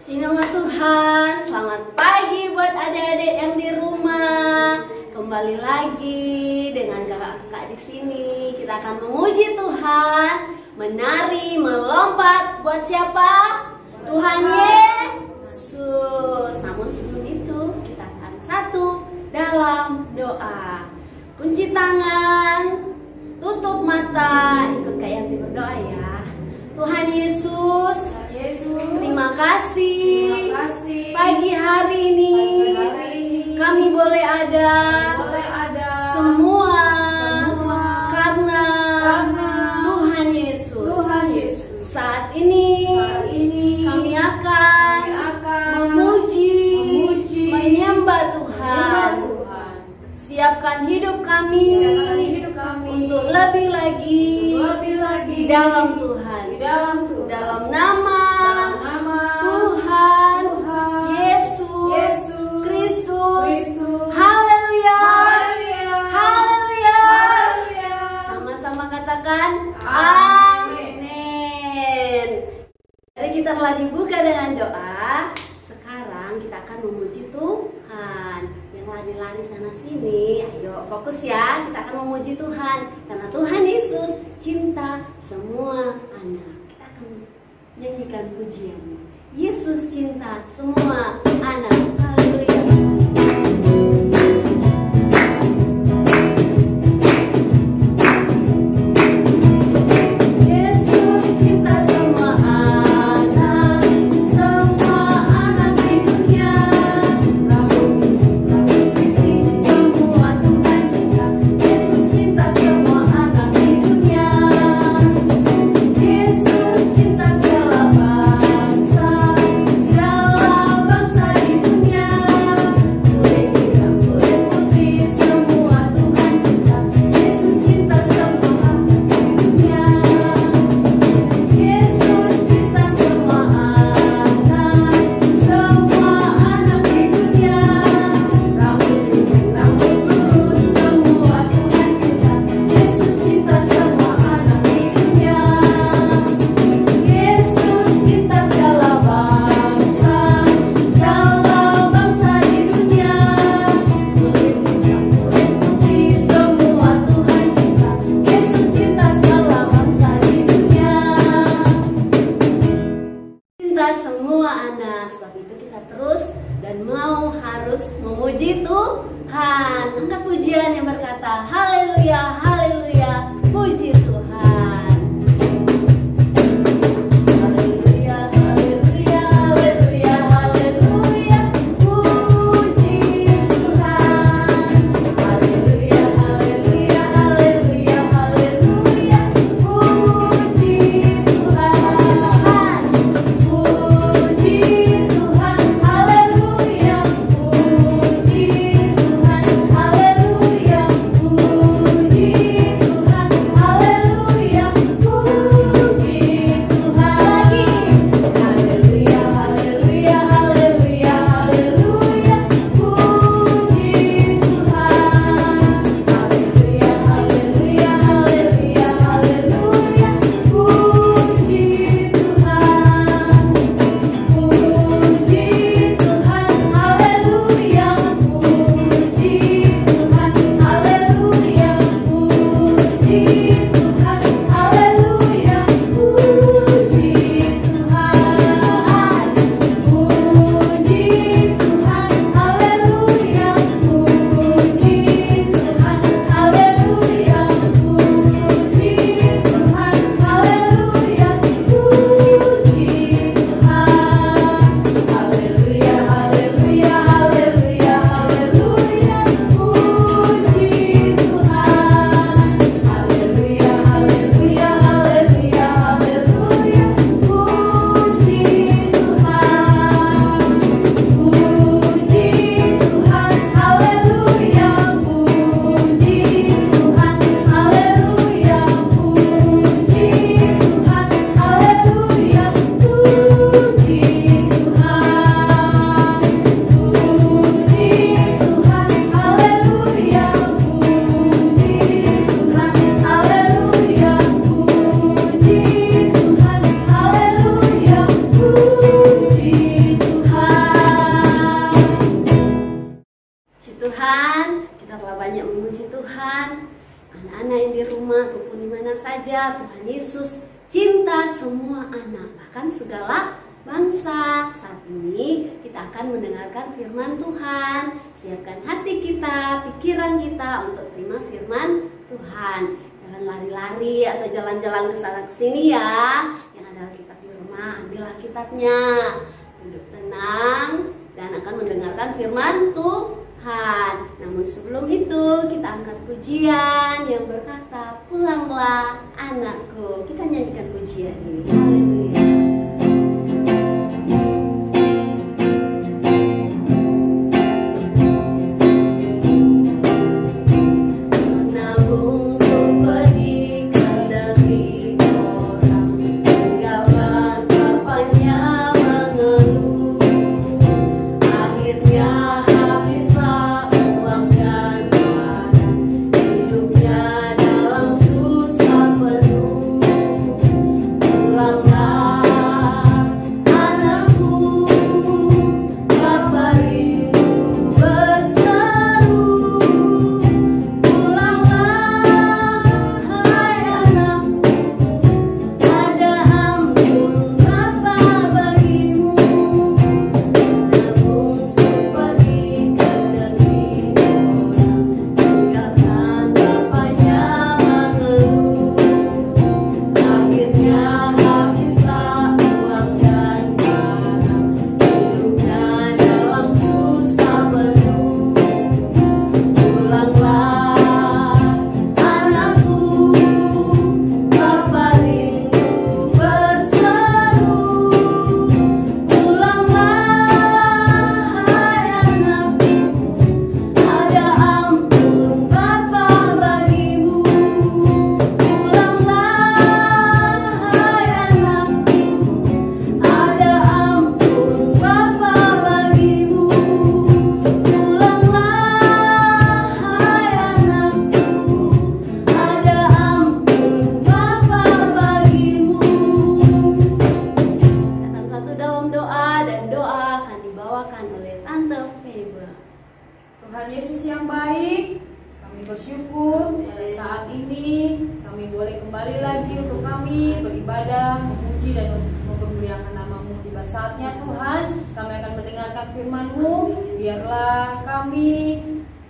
Nama Tuhan, selamat pagi buat adik-adik yang di rumah. Kembali lagi dengan kakak-kakak di sini. Kita akan memuji Tuhan, menari, melompat. Buat siapa? Tuhan Yesus. Namun sebelum itu kita akan satu dalam doa. Kunci tangan, tutup mata, ikut Kak Yanti berdoa ya. Tuhan Yesus, terima kasih pagi hari ini kami boleh ada semua karena Tuhan Yesus. Saat ini kami akan memuji, menyembah Tuhan. Siapkan hidup kami untuk lebih lagi di dalam Tuhan, dalam nama Tuhan Yesus Kristus. Haleluya, haleluya. Sama-sama katakan amin. Jadi kita telah dibuka dengan doa. Sekarang kita akan memuji Tuhan. Yang lari-lari sana sini, ayo fokus ya. Kita akan memuji Tuhan karena Tuhan Yesus cinta semua anak. Kita akan nyanyikan pujian. Yesus cinta semua anak. Haleluya. Segala bangsa di dunia. di mana saja Tuhan Yesus cinta semua anak, bahkan segala bangsa. Saat ini kita akan mendengarkan firman Tuhan. Siapkan hati kita, pikiran kita untuk terima firman Tuhan. Jangan lari-lari atau jalan-jalan ke sana ke sini ya. Yang ada Alkitab di rumah, ambil Alkitabnya. Duduk tenang dan akan mendengarkan firman Tuhan. Namun sebelum itu kita angkat pujian yang berkata, pulanglah anakku. Kita nyanyikan pujian ini. Haleluya. Tuhan Yesus yang baik, kami bersyukur pada saat ini kami boleh kembali lagi untuk kami beribadah, memuji dan mempermuliakan nama-Mu. Tiba saatnya Tuhan, kami akan mendengarkan firman-Mu. Biarlah kami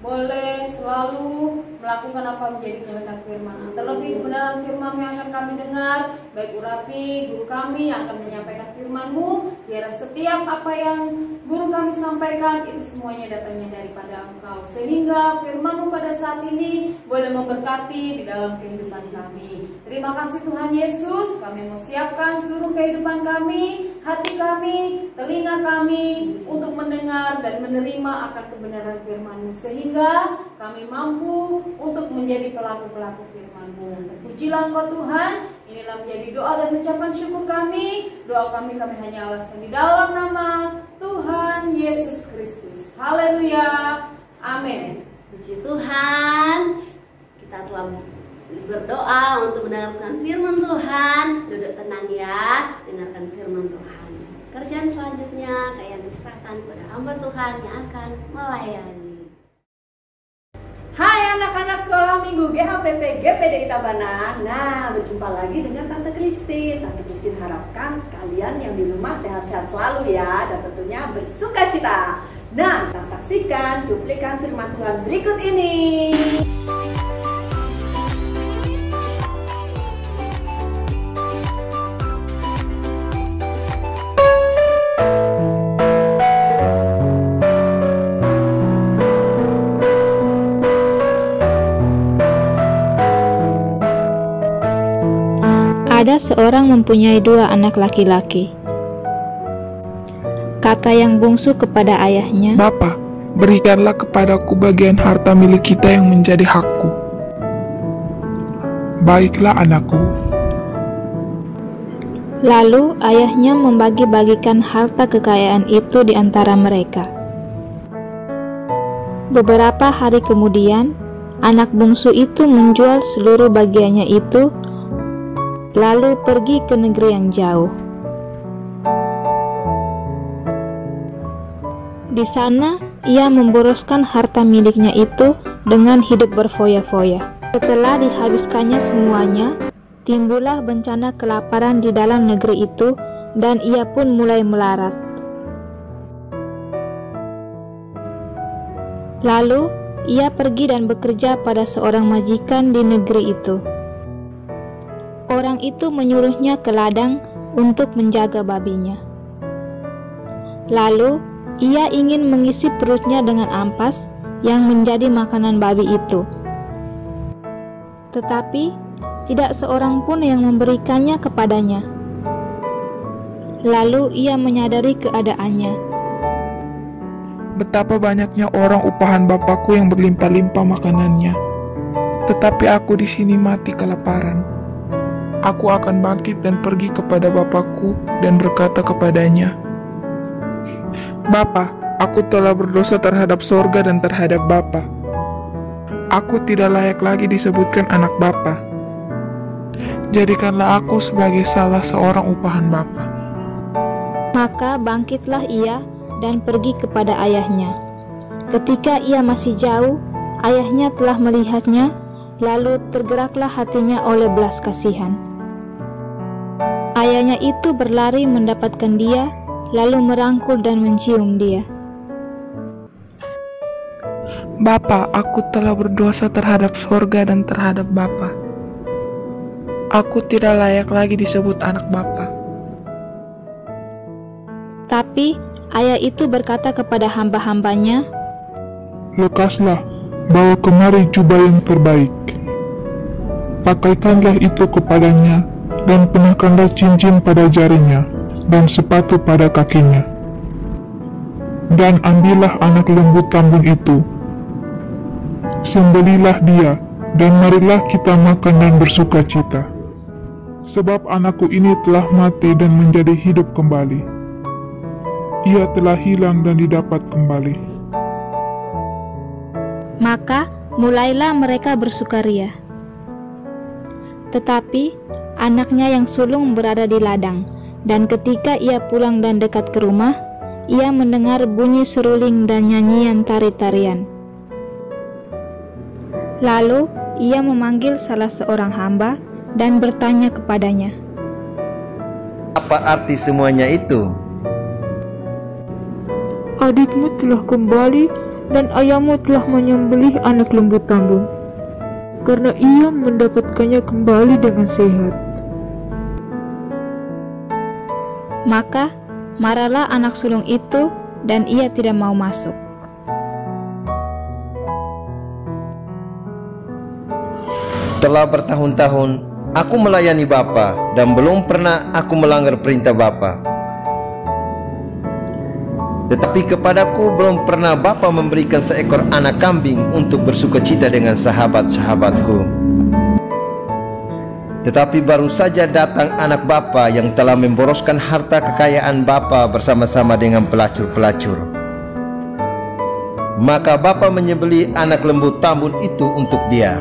boleh selalu melakukan apa menjadi kehendak firman. Terlebih kebenaran firman yang akan kami dengar, baik Urapi, guru kami yang akan menyampaikan firman-Mu. Biar setiap apa yang guru kami sampaikan itu semuanya datangnya daripada Engkau, sehingga firman-Mu pada saat ini boleh memberkati di dalam kehidupan kami. Terima kasih Tuhan Yesus. Kami mau siapkan seluruh kehidupan kami, hati kami, telinga kami untuk mendengar dan menerima akan kebenaran firman-Mu, sehingga kami mampu untuk menjadi pelaku-pelaku firman-Mu. Pujilah Engkau Tuhan. Inilah menjadi doa dan ucapan syukur kami. Doa kami hanya alaskan di dalam nama Tuhan Yesus Kristus. Haleluya. Amin. Puji Tuhan. Kita telah berdoa untuk mendengarkan firman Tuhan. Duduk tenang ya, dengarkan firman Tuhan. Kerjaan selanjutnya kayak diserahkan kepada hamba Tuhan yang akan melayani. Hai anak-anak sekolah minggu GHPP GPDI Tabanan. Nah, berjumpa lagi dengan Tante Christine. Tante Christine harapkan kalian yang di rumah sehat-sehat selalu ya, dan tentunya bersuka cita. Nah, kita saksikan cuplikan firman Tuhan berikut ini. Ada seorang mempunyai 2 anak laki-laki. Kata yang bungsu kepada ayahnya, "Bapa, berikanlah kepadaku bagian harta milik kita yang menjadi hakku." "Baiklah anakku." Lalu ayahnya membagi-bagikan harta kekayaan itu di antara mereka. Beberapa hari kemudian, anak bungsu itu menjual seluruh bagiannya itu, lalu pergi ke negeri yang jauh. Di sana, ia memboroskan harta miliknya itu dengan hidup berfoya-foya. Setelah dihabiskannya semuanya, timbullah bencana kelaparan di dalam negeri itu, dan ia pun mulai melarat. Lalu ia pergi dan bekerja pada seorang majikan di negeri itu. Orang itu menyuruhnya ke ladang untuk menjaga babinya. Lalu ia ingin mengisi perutnya dengan ampas yang menjadi makanan babi itu. Tetapi tidak seorang pun yang memberikannya kepadanya. Lalu ia menyadari keadaannya. Betapa banyaknya orang upahan Bapakku yang berlimpah-limpah makanannya, tetapi aku di sini mati kelaparan. Aku akan bangkit dan pergi kepada Bapakku dan berkata kepadanya, Bapa, aku telah berdosa terhadap sorga dan terhadap Bapa. Aku tidak layak lagi disebutkan anak Bapa. Jadikanlah aku sebagai salah seorang upahan Bapa. Maka bangkitlah ia dan pergi kepada ayahnya. Ketika ia masih jauh, ayahnya telah melihatnya, lalu tergeraklah hatinya oleh belas kasihan. Ayahnya itu berlari mendapatkan dia, lalu merangkul dan mencium dia. Bapa, aku telah berdosa terhadap sorga dan terhadap Bapa. Aku tidak layak lagi disebut anak Bapa. Tapi ayah itu berkata kepada hamba-hambanya, Lekaslah, bawa kemari jubah yang terbaik. Pakaikanlah itu kepadanya, dan kenakanlah cincin pada jarinya, dan sepatu pada kakinya. Dan ambillah anak lembu tambun itu, sembelilah dia, dan marilah kita makan dan bersuka cita. Sebab anakku ini telah mati dan menjadi hidup kembali. Ia telah hilang dan didapat kembali. Maka mulailah mereka bersukaria. Tetapi anaknya yang sulung berada di ladang, dan ketika ia pulang dan dekat ke rumah, ia mendengar bunyi seruling dan nyanyian tari-tarian. Lalu ia memanggil salah seorang hamba dan bertanya kepadanya, Apa arti semuanya itu? Adikmu telah kembali dan ayahmu telah menyembelih anak lembu tambun, karena ia mendapatkannya kembali dengan sehat. Maka marahlah anak sulung itu, dan ia tidak mau masuk. Telah bertahun-tahun aku melayani Bapa, dan belum pernah aku melanggar perintah Bapa. Tetapi kepadaku belum pernah Bapa memberikan seekor anak kambing untuk bersukacita dengan sahabat-sahabatku. Tetapi baru saja datang anak Bapa yang telah memboroskan harta kekayaan Bapa bersama-sama dengan pelacur-pelacur. Maka Bapa menyembelih anak lembu tambun itu untuk dia.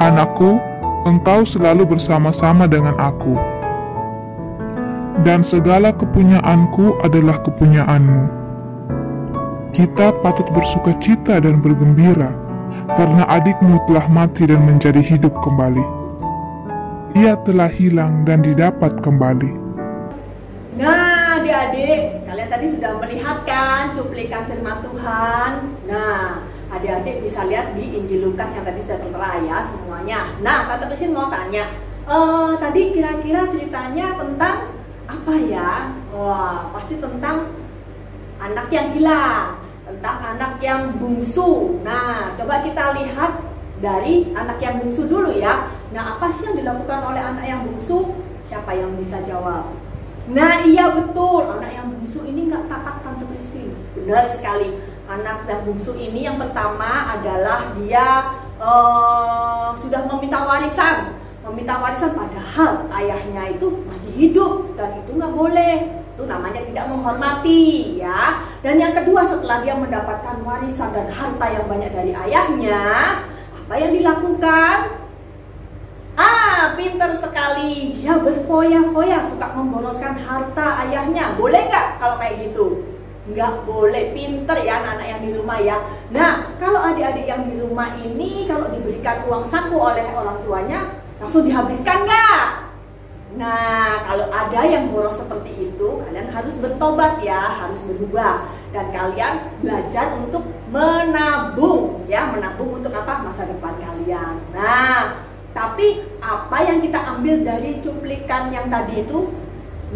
Anakku, engkau selalu bersama-sama dengan aku, dan segala kepunyaanku adalah kepunyaanmu. Kita patut bersuka cita dan bergembira, karena adikmu telah mati dan menjadi hidup kembali. Ia telah hilang dan didapat kembali. Nah, adik-adik, kalian tadi sudah melihat kan cuplikan firman Tuhan. Nah, adik-adik bisa lihat di Injil Lukas yang tadi sudah tertera ya semuanya. Nah, Tante Christine mau tanya, tadi kira-kira ceritanya tentang apa ya? Wah, pasti tentang anak yang hilang, tentang anak yang bungsu. Nah, coba kita lihat dari anak yang bungsu dulu ya. Nah, apa sih yang dilakukan oleh anak yang bungsu? Siapa yang bisa jawab? Nah, iya betul, anak yang bungsu ini nggak taat, Tante Christine. Benar sekali. Anak yang bungsu ini yang pertama adalah dia sudah meminta warisan. Meminta warisan padahal ayahnya itu masih hidup, dan itu nggak boleh. Itu namanya tidak menghormati ya. Dan yang kedua, setelah dia mendapatkan warisan dan harta yang banyak dari ayahnya, apa yang dilakukan? Pintar sekali, dia berfoya-foya, suka memboroskan harta ayahnya. Boleh nggak kalau kayak gitu? Nggak boleh, pinter ya anak-anak yang di rumah ya. Nah, kalau adik-adik yang di rumah ini kalau diberikan uang saku oleh orang tuanya, langsung dihabiskan nggak? Nah, kalau ada yang boros seperti itu, kalian harus bertobat ya, harus berubah. Dan kalian belajar untuk menabung ya, menabung untuk apa? Masa depan kalian. Nah, tapi apa yang kita ambil dari cuplikan yang tadi itu?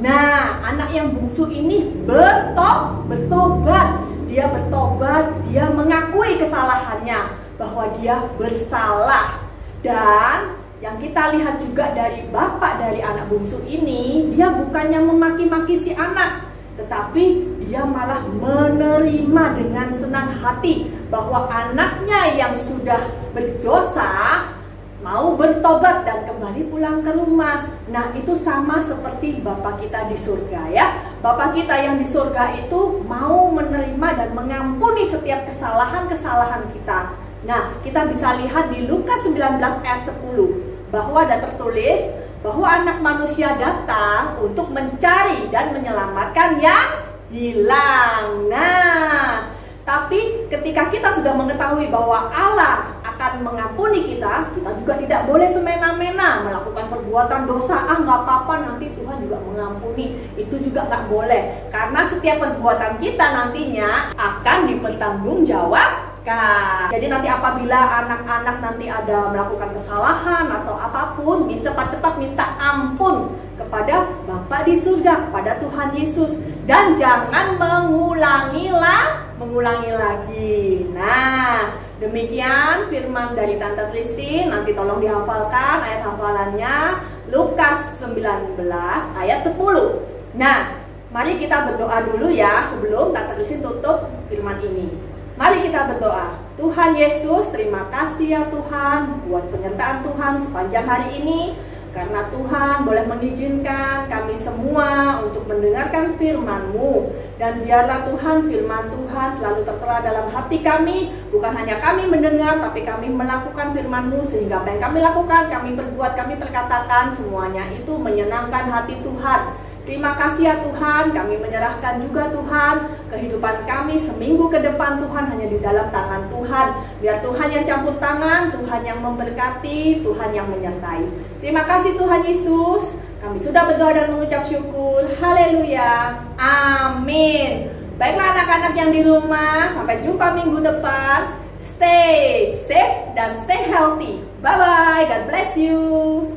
Nah, anak yang bungsu ini bertobat. Dia bertobat, dia mengakui kesalahannya bahwa dia bersalah. Dan yang kita lihat juga dari bapak dari anak bungsu ini, dia bukannya memaki-maki si anak, tetapi dia malah menerima dengan senang hati bahwa anaknya yang sudah berdosa mau bertobat dan kembali pulang ke rumah. Nah, itu sama seperti Bapak kita di surga ya. Bapak kita yang di surga itu mau menerima dan mengampuni setiap kesalahan-kesalahan kita. Nah, kita bisa lihat di Lukas 19 ayat 10 bahwa ada tertulis bahwa anak manusia datang untuk mencari dan menyelamatkan yang hilang. Nah, tapi ketika kita sudah mengetahui bahwa Allah akan mengampuni kita juga tidak boleh semena-mena melakukan perbuatan dosa. Nggak apa-apa, nanti Tuhan juga mengampuni. Itu juga nggak boleh, karena setiap perbuatan kita nantinya akan dipertanggungjawabkan. Jadi nanti apabila anak-anak nanti ada melakukan kesalahan atau apapun, cepat-cepat minta ampun kepada Bapa di surga, kepada Tuhan Yesus, dan jangan mengulangi lagi. Nah, demikian firman dari Tante Christine. Nanti tolong dihafalkan ayat hafalannya, Lukas 19 ayat 10. Nah, mari kita berdoa dulu ya sebelum Tante Christine tutup firman ini. Mari kita berdoa. Tuhan Yesus, terima kasih ya Tuhan buat penyertaan Tuhan sepanjang hari ini. Karena Tuhan boleh mengizinkan kami semua untuk mendengarkan firman-Mu. Dan biarlah Tuhan, firman Tuhan selalu tertera dalam hati kami. Bukan hanya kami mendengar, tapi kami melakukan firman-Mu. Sehingga apa yang kami lakukan, kami perbuat, kami perkatakan, semuanya itu menyenangkan hati Tuhan. Terima kasih ya Tuhan, kami menyerahkan juga Tuhan kehidupan kami seminggu ke depan Tuhan hanya di dalam tangan Tuhan. Biar Tuhan yang campur tangan, Tuhan yang memberkati, Tuhan yang menyertai. Terima kasih Tuhan Yesus, kami sudah berdoa dan mengucap syukur. Haleluya, amin. Baiklah anak-anak yang di rumah, sampai jumpa minggu depan. Stay safe dan stay healthy. Bye-bye, God bless you.